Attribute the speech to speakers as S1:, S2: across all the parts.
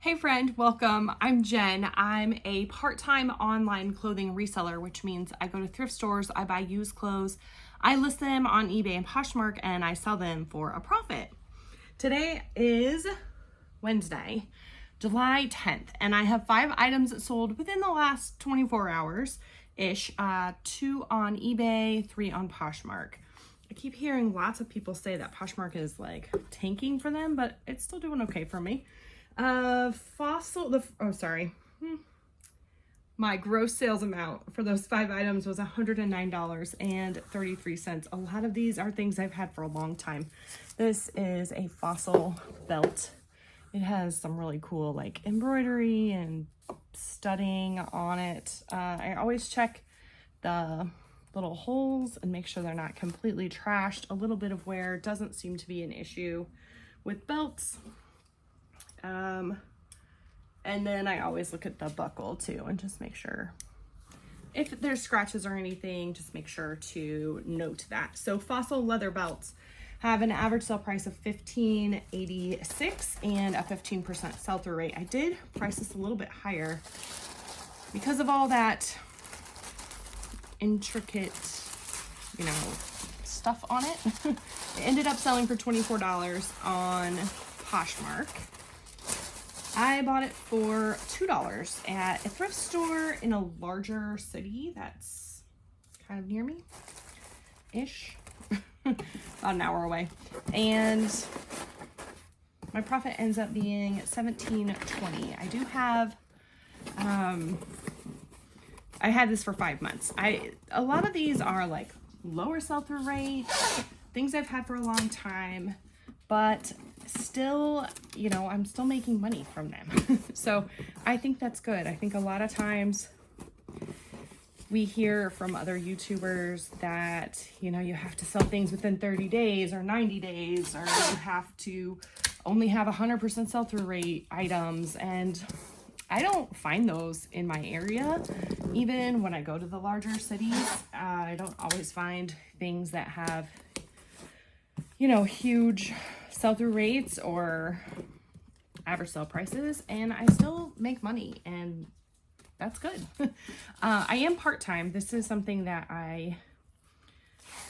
S1: Hey friend, welcome. I'm Jen. I'm a part-time online clothing reseller, which means I go to thrift stores, I buy used clothes, I list them on eBay and Poshmark, and I sell them for a profit. Today is Wednesday, July 10th, and I have 5 items that sold within the last 24 hours-ish, 2 on eBay, 3 on Poshmark. I keep hearing lots of people say that Poshmark is like tanking for them, but it's still doing okay for me. My gross sales amount for those 5 items was $109.33. A lot of these are things I've had for a long time. This is a Fossil belt. It has some really cool like embroidery and studding on it. I always check the little holes and make sure they're not completely trashed. A little bit of wear doesn't seem to be an issue with belts. And then I always look at the buckle too and just make sure if there's scratches or anything, just make sure to note that. So Fossil leather belts have an average sale price of $15.86 and a 15% sell-through rate. I did price this a little bit higher because of all that intricate, stuff on it. It ended up selling for $24 on Poshmark. I bought it for $2 at a thrift store in a larger city that's kind of near me-ish, about an hour away. And my profit ends up being $17.20. I do have, I had this for 5 months. A lot of these are like lower sell-through rate, things I've had for a long time, but still, I'm still making money from them. So I think that's good. I think a lot of times we hear from other YouTubers that, you have to sell things within 30 days or 90 days, or you have to only have 100% sell-through rate items. And I don't find those in my area. Even when I go to the larger cities, I don't always find things that have, huge sell-through rates or average sale prices, and I still make money, and that's good. I am part-time. This is something that I,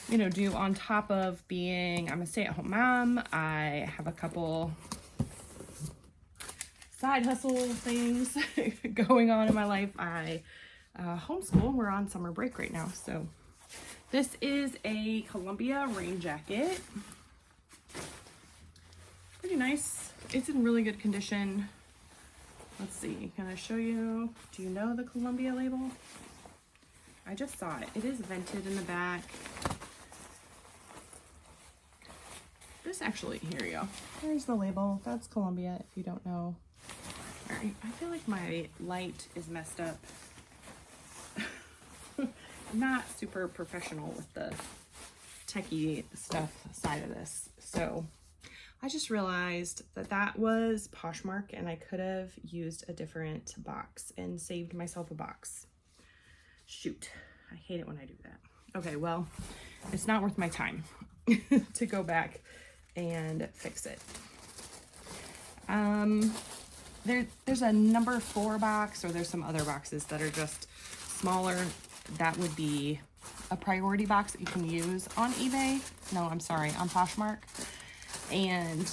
S1: do on top of being, I'm a stay-at-home mom. I have a couple side hustle things going on in my life. I homeschool. We're on summer break right now. So this is a Columbia rain jacket. Pretty nice. It's in really good condition. Let's see, can I show you? Do you know the Columbia label? I just saw it. It is vented in the back. This actually, here you go. There's the label. That's Columbia, if you don't know. All right, I feel like my light is messed up. I'm not super professional with the techie stuff side of this, so I just realized that was Poshmark, and I could have used a different box and saved myself a box. Shoot, I hate it when I do that. Okay, well, it's not worth my time to go back and fix it. There's a number 4 box, or there's some other boxes that are just smaller. That would be a priority box that you can use on eBay. No, I'm sorry, on Poshmark. And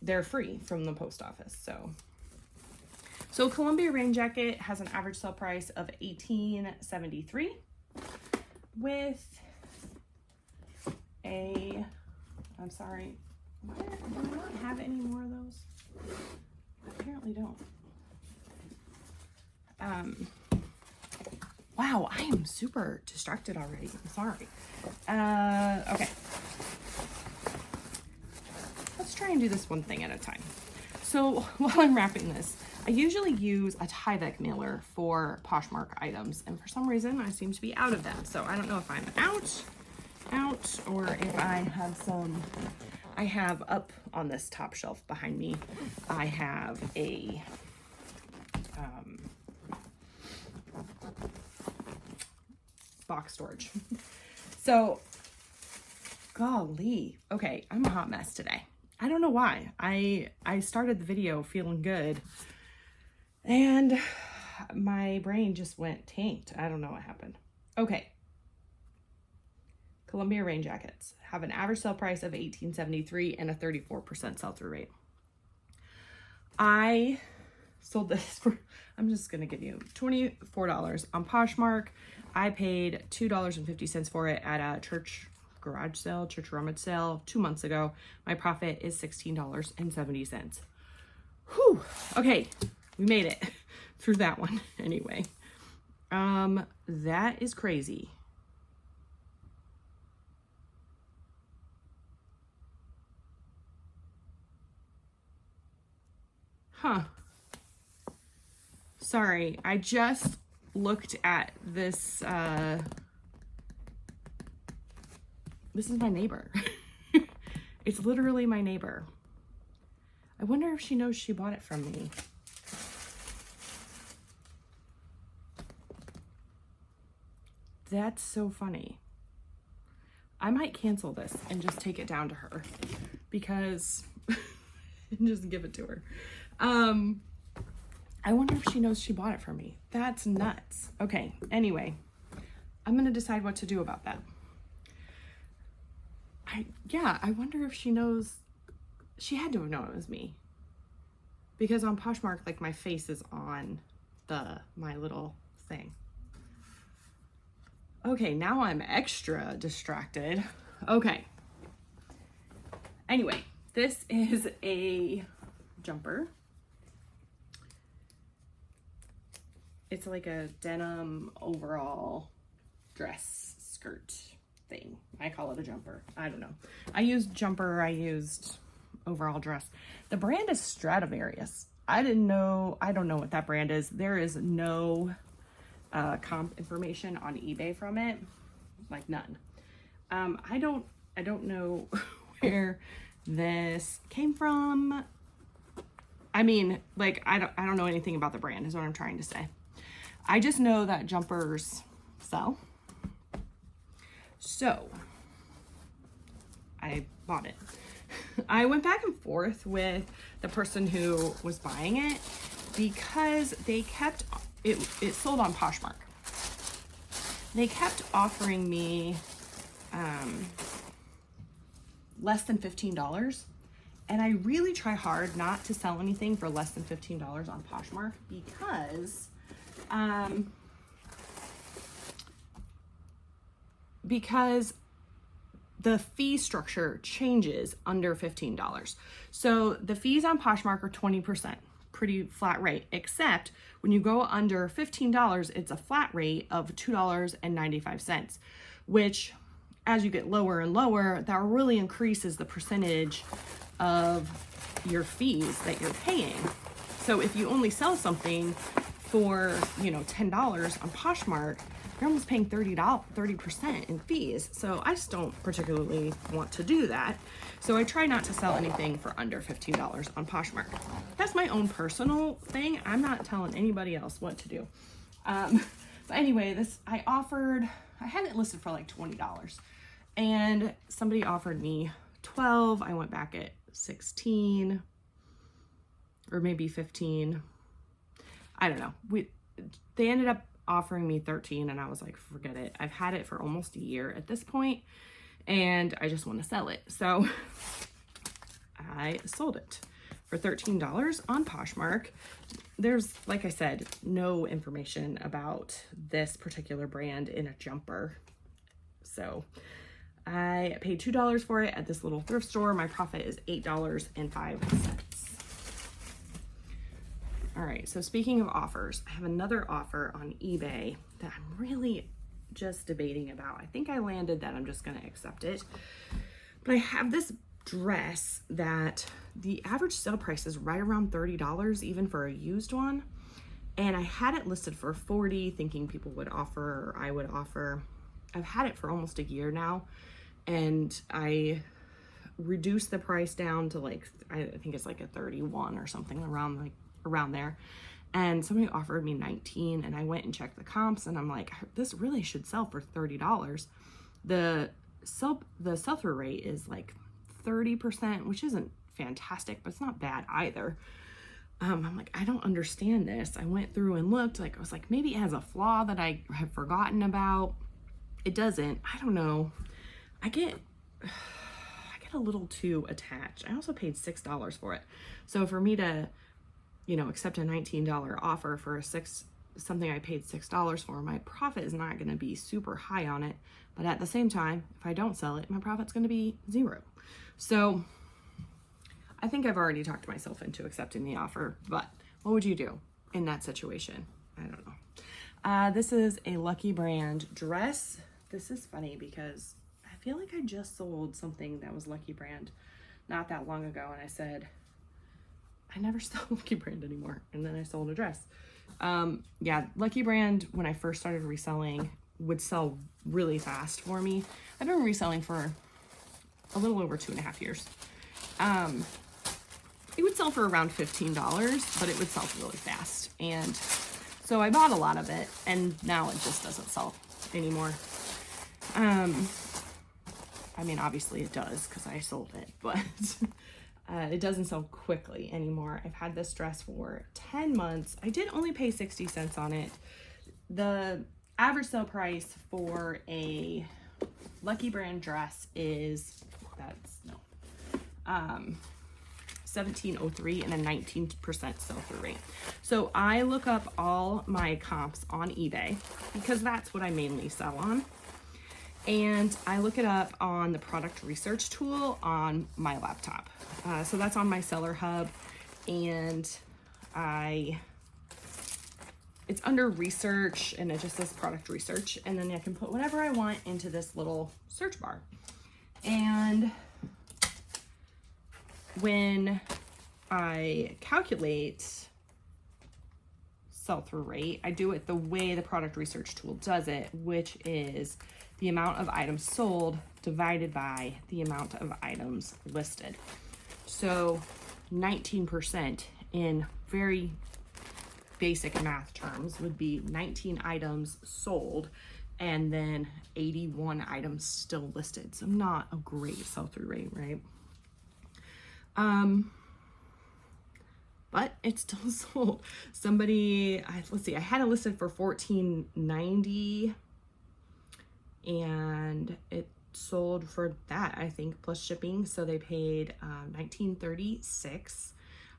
S1: they're free from the post office. So Columbia rain jacket has an average sale price of $18.73 with a, I'm sorry, do we not have any more of those? Apparently don't. Wow, I am super distracted already. I'm sorry. Okay. Let's try and do this one thing at a time. So while I'm wrapping this, I usually use a Tyvek mailer for Poshmark items, and for some reason I seem to be out of them. So I don't know if I'm out, or if I have some. I have up on this top shelf behind me, I have a box storage. So golly, okay, I'm a hot mess today. I don't know why. I started the video feeling good and my brain just went tanked. I don't know what happened. Okay. Columbia rain jackets have an average sale price of $18.73 and a 34% sell-through rate. I sold this for, I'm just going to give you $24 on Poshmark. I paid $2.50 for it at a church garage sale, church rummage sale 2 months ago. My profit is $16.70. Whew. Okay, we made it through that one anyway. That is crazy. Huh. Sorry, I just looked at this, this is my neighbor. It's literally my neighbor. I wonder if she knows she bought it from me. That's so funny. I might cancel this and just take it down to her because and just give it to her. I wonder if she knows she bought it from me. That's nuts. Okay, anyway, I'm gonna decide what to do about that. I wonder if she knows. She had to have known it was me, because on Poshmark, like, my face is on my little thing. Okay, now I'm extra distracted. Okay. Anyway, this is a jumper. It's like a denim overall dress skirt thing. I call it a jumper. I don't know. I used jumper. I used overall dress. The brand is Stradivarius. I don't know what that brand is. There is no comp information on eBay from it. Like, none. I don't know where this came from. I mean, like, I don't know anything about the brand is what I'm trying to say. I just know that jumpers sell. So I bought it. I went back and forth with the person who was buying it because they kept it sold on Poshmark. They kept offering me less than $15. And I really try hard not to sell anything for less than $15 on Poshmark because the fee structure changes under $15. So the fees on Poshmark are 20%, pretty flat rate, except when you go under $15, it's a flat rate of $2.95, which as you get lower and lower, that really increases the percentage of your fees that you're paying. So if you only sell something for, $10 on Poshmark, you're almost paying 30% in fees. So I just don't particularly want to do that. So I try not to sell anything for under $15 on Poshmark. That's my own personal thing. I'm not telling anybody else what to do. But anyway, I had it listed for like $20 and somebody offered me 12. I went back at 16 or maybe 15. I don't know. They ended up offering me 13 and I was like, forget it. I've had it for almost a year at this point and I just want to sell it. So I sold it for $13 on Poshmark. There's, like I said, no information about this particular brand in a jumper. So I paid $2 for it at this little thrift store. My profit is $8.05. All right, so speaking of offers, I have another offer on eBay that I'm really just debating about. I think I landed that I'm just gonna accept it. But I have this dress that the average sale price is right around $30, even for a used one. And I had it listed for $40, thinking people would offer, or I would offer. I've had it for almost a year now, and I reduced the price down to like, I think it's like a 31 or something around there. And somebody offered me 19 and I went and checked the comps and I'm like, this really should sell for $30. The sell-through rate is like 30%, which isn't fantastic, but it's not bad either. I'm like, I don't understand this. I went through and looked, like, I was like, maybe it has a flaw that I have forgotten about. It doesn't. I don't know. I get a little too attached. I also paid $6 for it. So for me to, you know, accept a $19 offer for something I paid $6 for, my profit is not going to be super high on it. But at the same time, if I don't sell it, my profit's going to be 0. So I think I've already talked myself into accepting the offer, but what would you do in that situation? I don't know. This is a Lucky Brand dress. This is funny because I feel like I just sold something that was Lucky Brand not that long ago, and I said, I never sell Lucky Brand anymore. And then I sold a dress. Yeah, Lucky Brand, when I first started reselling, would sell really fast for me. I've been reselling for a little over 2.5 years. It would sell for around $15, but it would sell really fast. And so I bought a lot of it, and now it just doesn't sell anymore. I mean, obviously it does because I sold it, but it doesn't sell quickly anymore. I've had this dress for 10 months. I did only pay 60 cents on it. The average sale price for a Lucky Brand dress is, $17.03 and a 19% sell-through rate. So I look up all my comps on eBay because that's what I mainly sell on. And I look it up on the product research tool on my laptop. So that's on my Seller Hub, and it's under research, and it just says product research, and then I can put whatever I want into this little search bar. And when I calculate sell-through rate, I do it the way the product research tool does it, which is the amount of items sold divided by the amount of items listed. So 19% in very basic math terms would be 19 items sold and then 81 items still listed. So not a great sell-through rate, right? But it still sold. Somebody, let's see, I had it listed for $14.90 and it sold for that, I think, plus shipping. So they paid $19.36.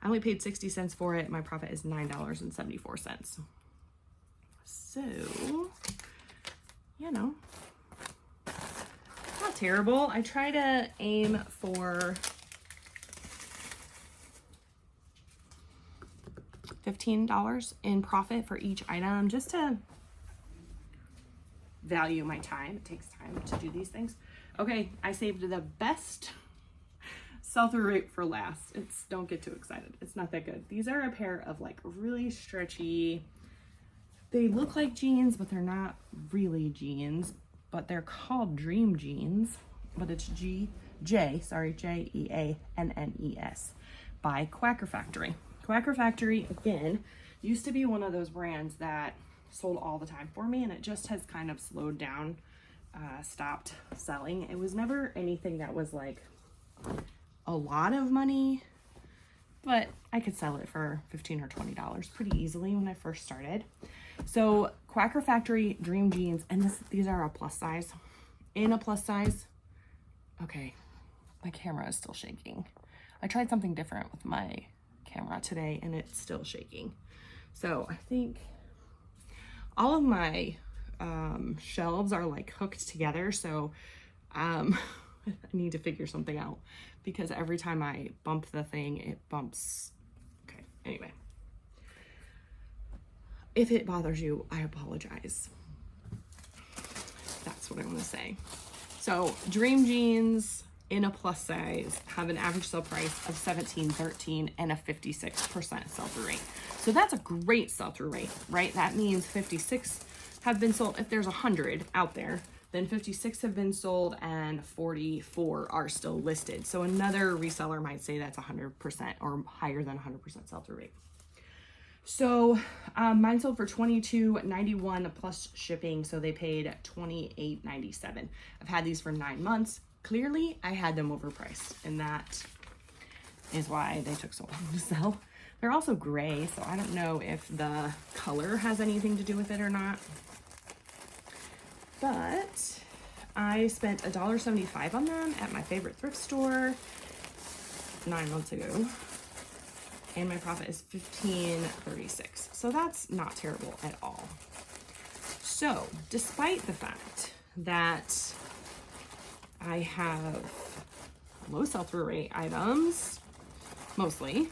S1: I only paid 60 cents for it. My profit is $9.74. So, you know, not terrible. I try to aim for $15 in profit for each item, just to value my time. It takes time to do these things. Okay, I saved the best sell-through rate for last. Don't get too excited. It's not that good. These are a pair of like really stretchy, they look like jeans, but they're not really jeans, but they're called Dream Jeans, but it's J-E-A-N-N-E-S by Quacker Factory. Quacker Factory, again, used to be one of those brands that sold all the time for me, and it just has kind of slowed down, stopped selling. It was never anything that was like a lot of money, but I could sell it for $15 or $20 pretty easily when I first started. So Quacker Factory Dream Jeans, and these are a plus size. In a plus size, okay, my camera is still shaking. I tried something different with my camera today and it's still shaking. So I think all of my shelves are like hooked together, so I need to figure something out because every time I bump the thing, it bumps. Okay, anyway. If it bothers you, I apologize. That's what I want to say. So Dream Jeans in a plus size have an average sale price of $17.13 and a 56% sell-through rate. So that's a great sell-through rate, right? That means 56 have been sold. If there's 100 out there, then 56 have been sold and 44 are still listed. So another reseller might say that's 100% or higher than 100% sell-through rate. So mine sold for $22.91 plus shipping, so they paid $28.97. I've had these for 9 months. Clearly, I had them overpriced, and that is why they took so long to sell. They're also gray, so I don't know if the color has anything to do with it or not. But I spent $1.75 on them at my favorite thrift store 9 months ago. And my profit is $15.36. So that's not terrible at all. So despite the fact that I have low sell-through rate items, mostly,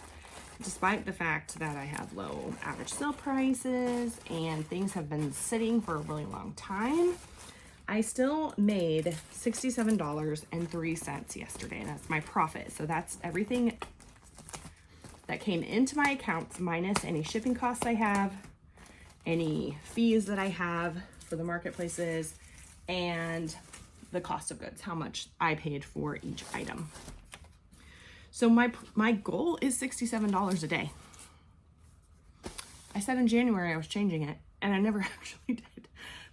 S1: despite the fact that I have low average sale prices and things have been sitting for a really long time, I still made $67.03 yesterday. That's my profit. So that's everything that came into my accounts minus any shipping costs I have, any fees that I have for the marketplaces, and the cost of goods, how much I paid for each item. So my goal is $67 a day. I said in January I was changing it, and I never actually did.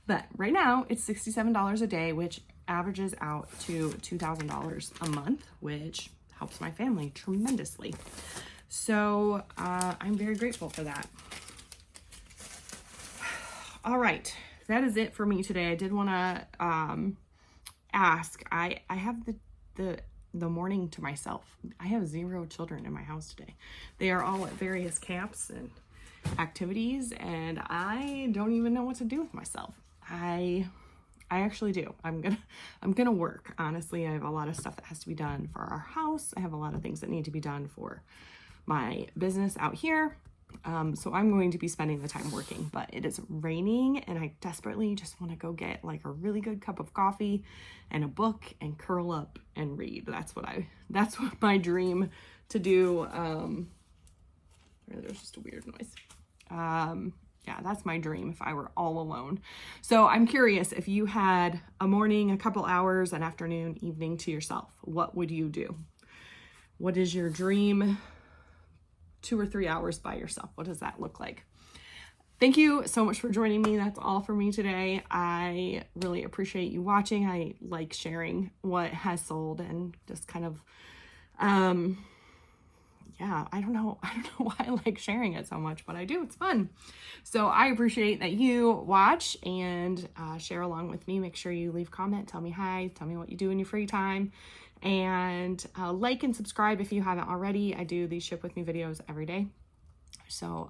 S1: But right now it's $67 a day, which averages out to $2,000 a month, which helps my family tremendously. So I'm very grateful for that. All right, that is it for me today. I did want to ask. I have the morning to myself. I have 0 children in my house today. They are all at various camps and activities, and I don't even know what to do with myself. I actually do. I'm gonna work. Honestly, I have a lot of stuff that has to be done for our house. I have a lot of things that need to be done for my business out here. So I'm going to be spending the time working, but it is raining and I desperately just want to go get like a really good cup of coffee and a book and curl up and read. That's what my dream to do. There's just a weird noise. Yeah, that's my dream if I were all alone. So I'm curious, if you had a morning, a couple hours, an afternoon, evening to yourself, what would you do? What is your dream 2 or 3 hours by yourself? What does that look like? Thank you so much for joining me. That's all for me today. I really appreciate you watching. I like sharing what has sold and just kind of, yeah, I don't know why I like sharing it so much, but I do. It's fun. So I appreciate that you watch and share along with me. Make sure you leave a comment, tell me hi, tell me what you do in your free time, and like and subscribe if you haven't already. I do these ship with me videos every day. So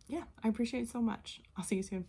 S1: yeah, I appreciate it so much. I'll see you soon.